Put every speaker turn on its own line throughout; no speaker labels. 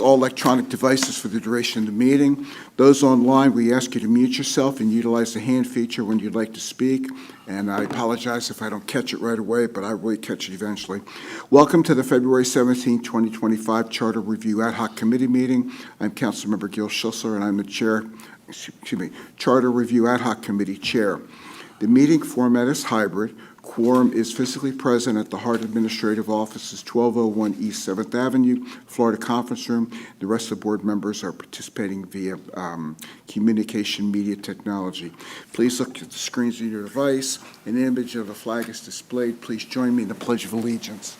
all electronic devices for the duration of the meeting. Those online, we ask you to mute yourself and utilize the hand feature when you'd like to speak. And I apologize if I don't catch it right away, but I will catch it eventually. Welcome to the February 17, 2025 Charter Review Ad Hoc Committee meeting. I'm Councilmember Gil Schissler, and I'm the Charter Review Ad Hoc Committee Chair. The meeting format is hybrid. Quorum is physically present at the HART Administrative Offices, 1201 East 7th Avenue, Florida Conference Room. The rest of the board members are participating via communication media technology. Please look at the screens of your device. An image of the flag is displayed. Please join me in the Pledge of Allegiance.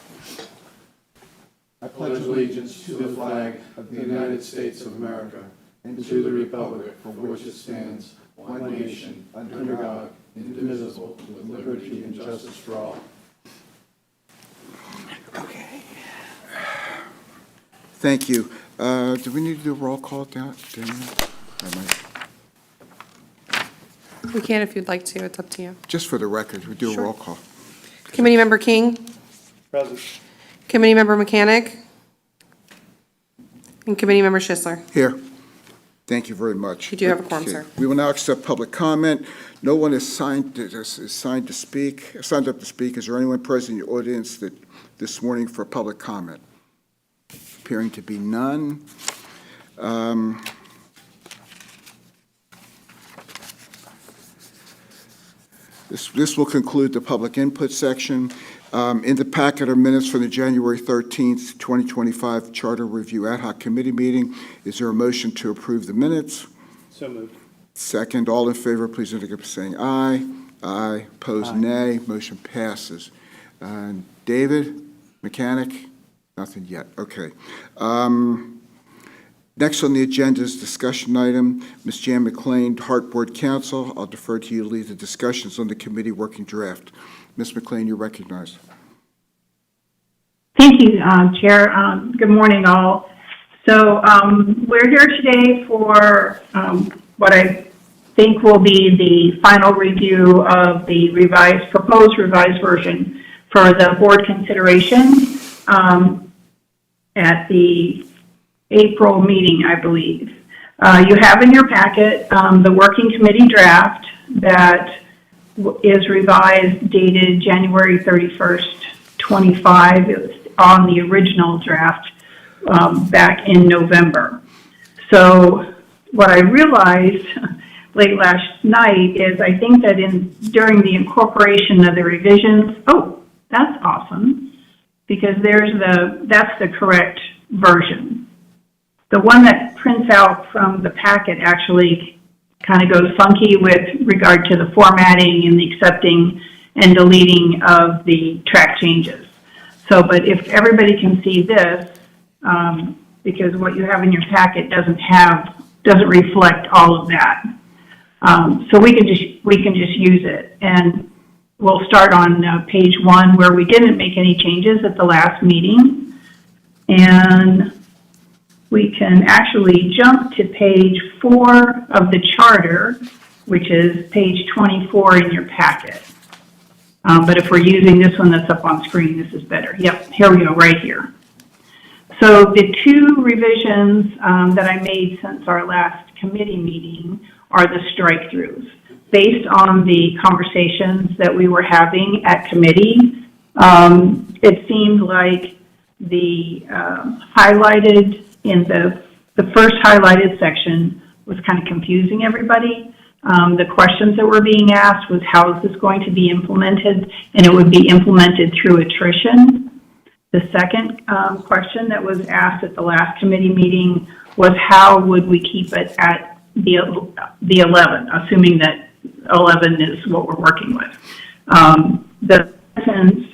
I pledge allegiance to the flag of the United States of America and to the republic for which it stands, one nation, under God, indivisible, with liberty and justice for all.
Okay. Thank you. Do we need to do a roll call, Daniel?
We can if you'd like to. It's up to you.
Just for the record, we do a roll call.
Committee Member King.
Present.
Committee Member Mechanic. And Committee Member Schissler.
Here. Thank you very much.
You do have a quorum, sir.
We will now accept public comment. No one is signed up to speak. Is there anyone present in the audience this morning for public comment? Appearing to be none. This will conclude the public input section. In the packet are minutes for the January 13th, 2025 Charter Review Ad Hoc Committee meeting. Is there a motion to approve the minutes?
So moved.
Second, all in favor, please indicate by saying aye. Aye. Opposed, nay. Motion passes. David, Mechanic? Nothing yet. Okay. Next on the agenda is discussion item. Ms. Jan McLean, HART Board Counsel. I'll defer to you to lead the discussions on the committee working draft. Ms. McLean, you're recognized.
Thank you, Chair. Good morning, all. So we're here today for what I think will be the final review of the proposed revised version for the board consideration at the April meeting, I believe. You have in your packet the working committee draft that is revised, dated January 31st, 25. It was on the original draft back in November. So what I realized late last night is I think that during the incorporation of the revisions, oh, that's awesome, because that's the correct version. The one that prints out from the packet actually kind of goes funky with regard to the formatting and the accepting and deleting of the track changes. So, but if everybody can see this, because what you have in your packet doesn't reflect all of that. So we can just use it, and we'll start on page 1 where we didn't make any changes at the last meeting, and we can actually jump to page 4 of the charter, which is page 24 in your packet. But if we're using this one that's up on screen, this is better. Yep, here we go, right here. So the two revisions that I made since our last committee meeting are the strike-throughs. Based on the conversations that we were having at committee, it seemed like the highlighted in the first highlighted section was kind of confusing everybody. The questions that were being asked was, how is this going to be implemented? And it would be implemented through attrition. The second question that was asked at the last committee meeting was, how would we keep it at the 11, assuming that 11 is what we're working with. The sentence,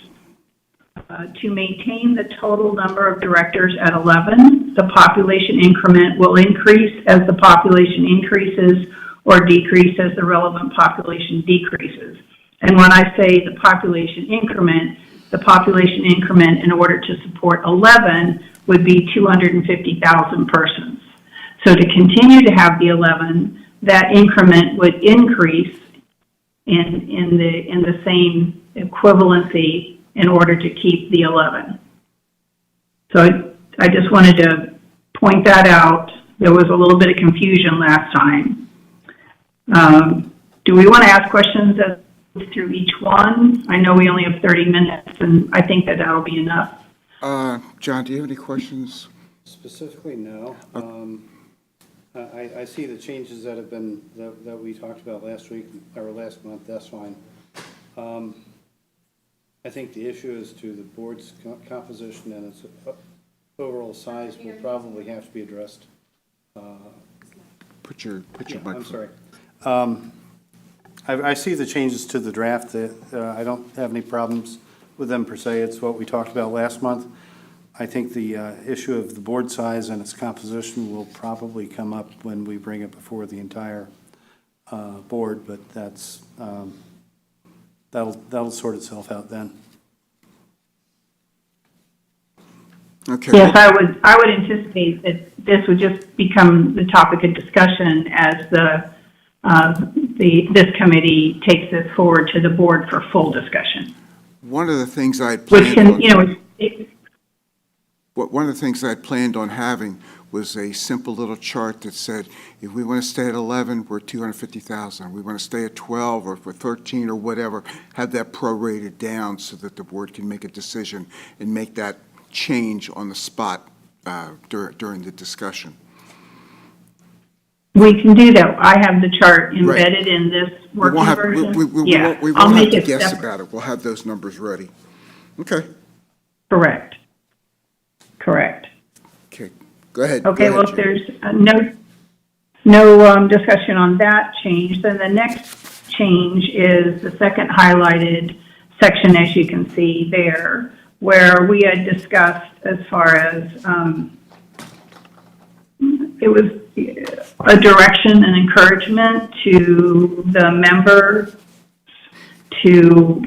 to maintain the total number of directors at 11, the population increment will increase as the population increases or decrease as the relevant population decreases. And when I say the population increment in order to support 11 would be 250,000 persons. So to continue to have the 11, that increment would increase in the same equivalency in order to keep the 11. So I just wanted to point that out. There was a little bit of confusion last time. Do we want to ask questions as through each one? I know we only have 30 minutes, and I think that that'll be enough.
John, do you have any questions?
Specifically, no. I see the changes that have been, that we talked about last week, or last month, that's fine. I think the issue is to the board's composition and its overall size will probably have to be addressed.
Put your microphone.
I'm sorry. I see the changes to the draft. I don't have any problems with them per se. It's what we talked about last month. I think the issue of the board size and its composition will probably come up when we bring it before the entire board, but that's that'll sort itself out then.
Okay.
Yes, I would anticipate that this would just become the topic of discussion as this committee takes this forward to the board for full discussion.
One of the things I had
Which
planned
can,
on, one of the things I had planned on having was a simple little chart that said, if we want to stay at 11, we're 250,000. We want to stay at 12 or for 13 or whatever, have that prorated down so that the board can make a decision and make that change on the spot during the discussion.
We can do that. I have the chart embedded in this working version.
We won't have to guess about it. We'll have those numbers ready. Okay.
Correct. Correct.
Okay. Go ahead.
Okay,
Go
well,
ahead,
if there's no discussion on that change, then the next change is the second highlighted section, as you can see there, where we had discussed as far as it was a direction and encouragement to the members to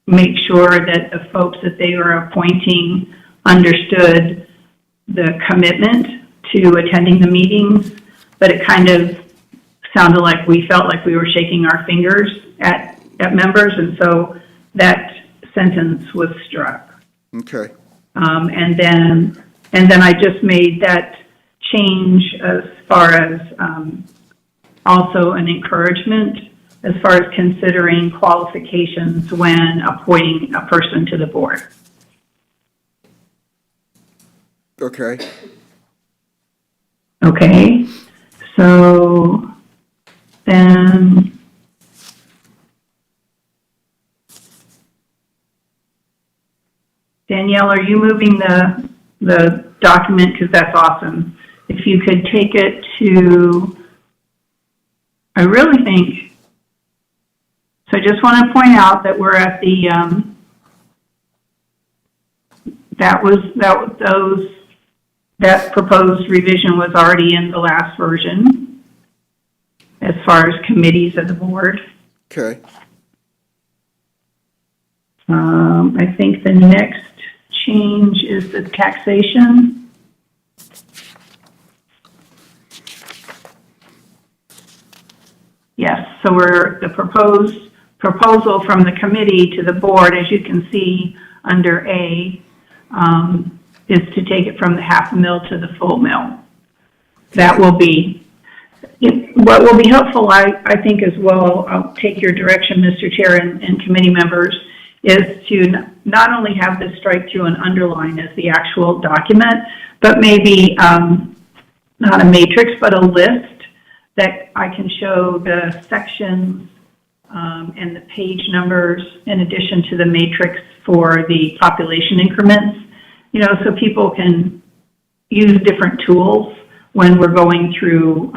make sure that the folks that they were appointing understood the commitment to attending the meetings, but it kind of sounded like we felt like we were shaking our fingers at members, and so that sentence was struck.
Okay.
And then I just made that change as far as also an encouragement as far as considering qualifications when appointing a person to the board.
Okay.
Okay, so then Danielle, are you moving the document? Because that's awesome. If you could take it to, I really think, so I just want to point out that we're at the, that proposed revision was already in the last version as far as committees of the board.
Okay.
I think the next change is the taxation. Yes, so we're the proposal from the committee to the board, as you can see under A, is to take it from the $0.5 to the full mil. That will be, what will be helpful, I think as well, I'll take your direction, Mr. Chair and committee members, is to not only have this strike through and underline as the actual document, but maybe not a matrix, but a list that I can show the sections and the page numbers in addition to the matrix for the population increments, you know, so people can use different tools when we're going through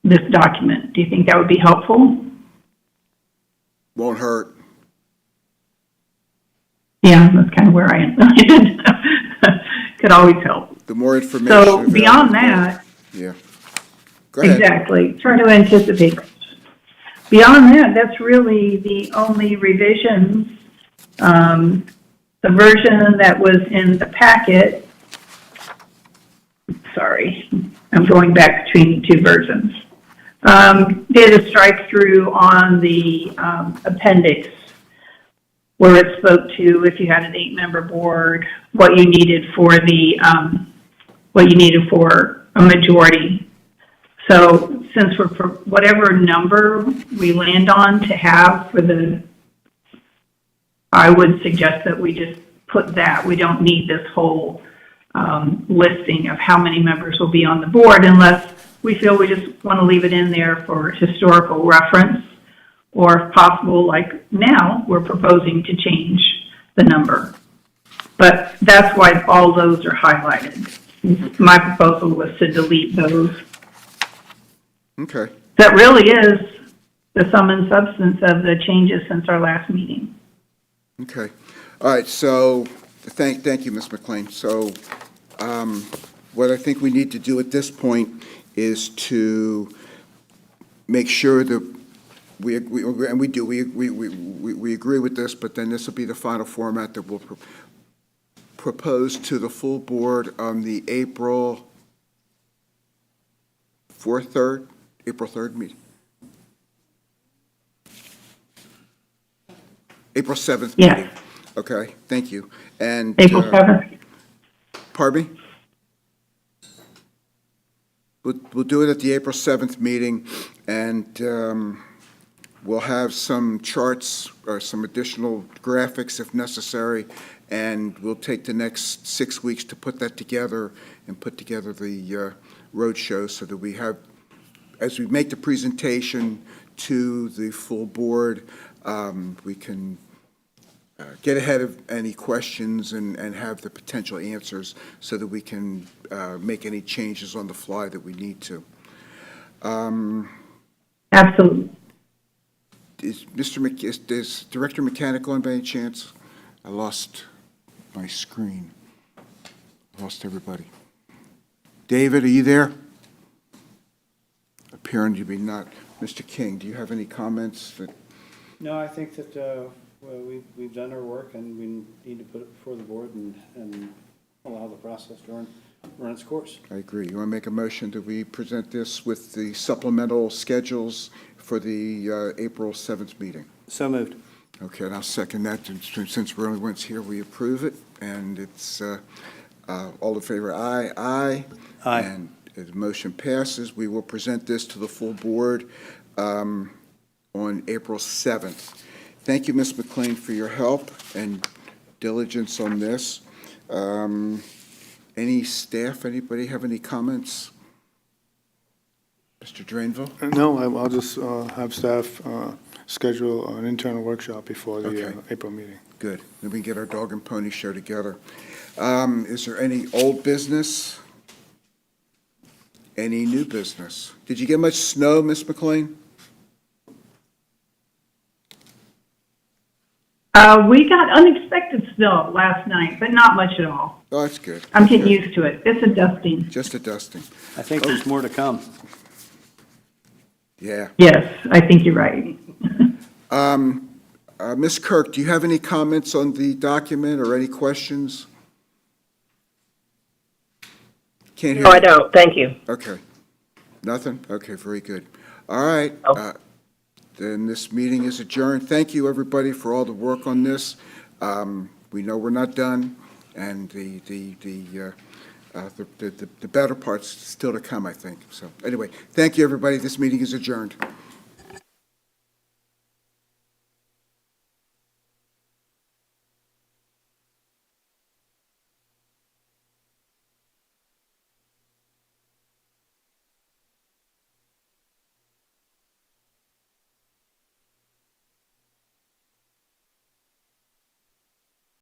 this document. Do you think that would be helpful?
Won't hurt.
Yeah, that's kind of where I am. Could always help.
The more information.
So beyond that,
yeah. Go ahead.
exactly, try to anticipate. Beyond that, that's really the only revisions. The version that was in the packet, sorry, I'm going back between the two versions, did a strike through on the appendix where it spoke to if you had an 8-member board, what you needed for the what you needed for a majority. So since we're, for whatever number we land on to have for the, I would suggest that we just put that. We don't need this whole listing of how many members will be on the board unless we feel we just want to leave it in there for historical reference, or if possible, like now, we're proposing to change the number. But that's why all those are highlighted. My proposal was to delete those.
Okay.
That really is the sum and substance of the changes since our last meeting.
Okay. All right, so, thank you, Ms. McLean. So, what I think we need to do at this point is to make sure that we agree with this, but then this will be the final format that we'll propose to the full board on the April 3rd meeting. April 7th
Yes.
meeting. Okay, thank you. And
April 7th?
pardon me? We'll do it at the April 7th meeting, and we'll have some charts or some additional graphics if necessary, and we'll take the next 6 weeks to put that together and put together the roadshow so that we have, as we make the presentation to the full board, we can get ahead of any questions and have the potential answers so that we can make any changes on the fly that we need to.
Absolutely.
Is Director Mechanic on by any chance? I lost my screen. Lost everybody. David, are you there? Appearing to be not. Mr. King, do you have any comments that?
No, I think that, we've done our work and we need to put it before the board and allow the process to run its course.
I agree. You want to make a motion that we present this with the supplemental schedules for the April 7th meeting?
So moved.
Okay, and I'll second that. And since we're only once here, we approve it, and it's all in favor, aye, aye.
Aye.
And the motion passes. We will present this to the full board on April 7th. Thank you, Ms. McLean, for your help and diligence on this. Any staff, anybody have any comments? Mr. Drainville?
No, I'll just have staff schedule an internal workshop before the
Okay.
April meeting.
Good. Then we can get our dog and pony show together. Is there any old business? Any new business? Did you get much snow, Ms. McLean?
We got unexpected snow last night, but not much at all.
Oh, that's good.
I'm getting
Good.
used to it. It's a dusting.
Just a dusting.
I think there's more to come.
Yeah.
Yes, I think you're right.
Ms. Kirk, do you have any comments on the document or any questions? Can't hear.
No,
you.
I don't. Thank you.
Okay. Nothing? Okay, very good. All right.
Oh.
Then this meeting is adjourned. Thank you, everybody, for all the work on this. We know we're not done, and the better part's still to come, I think. So anyway, thank you, everybody. This meeting is adjourned.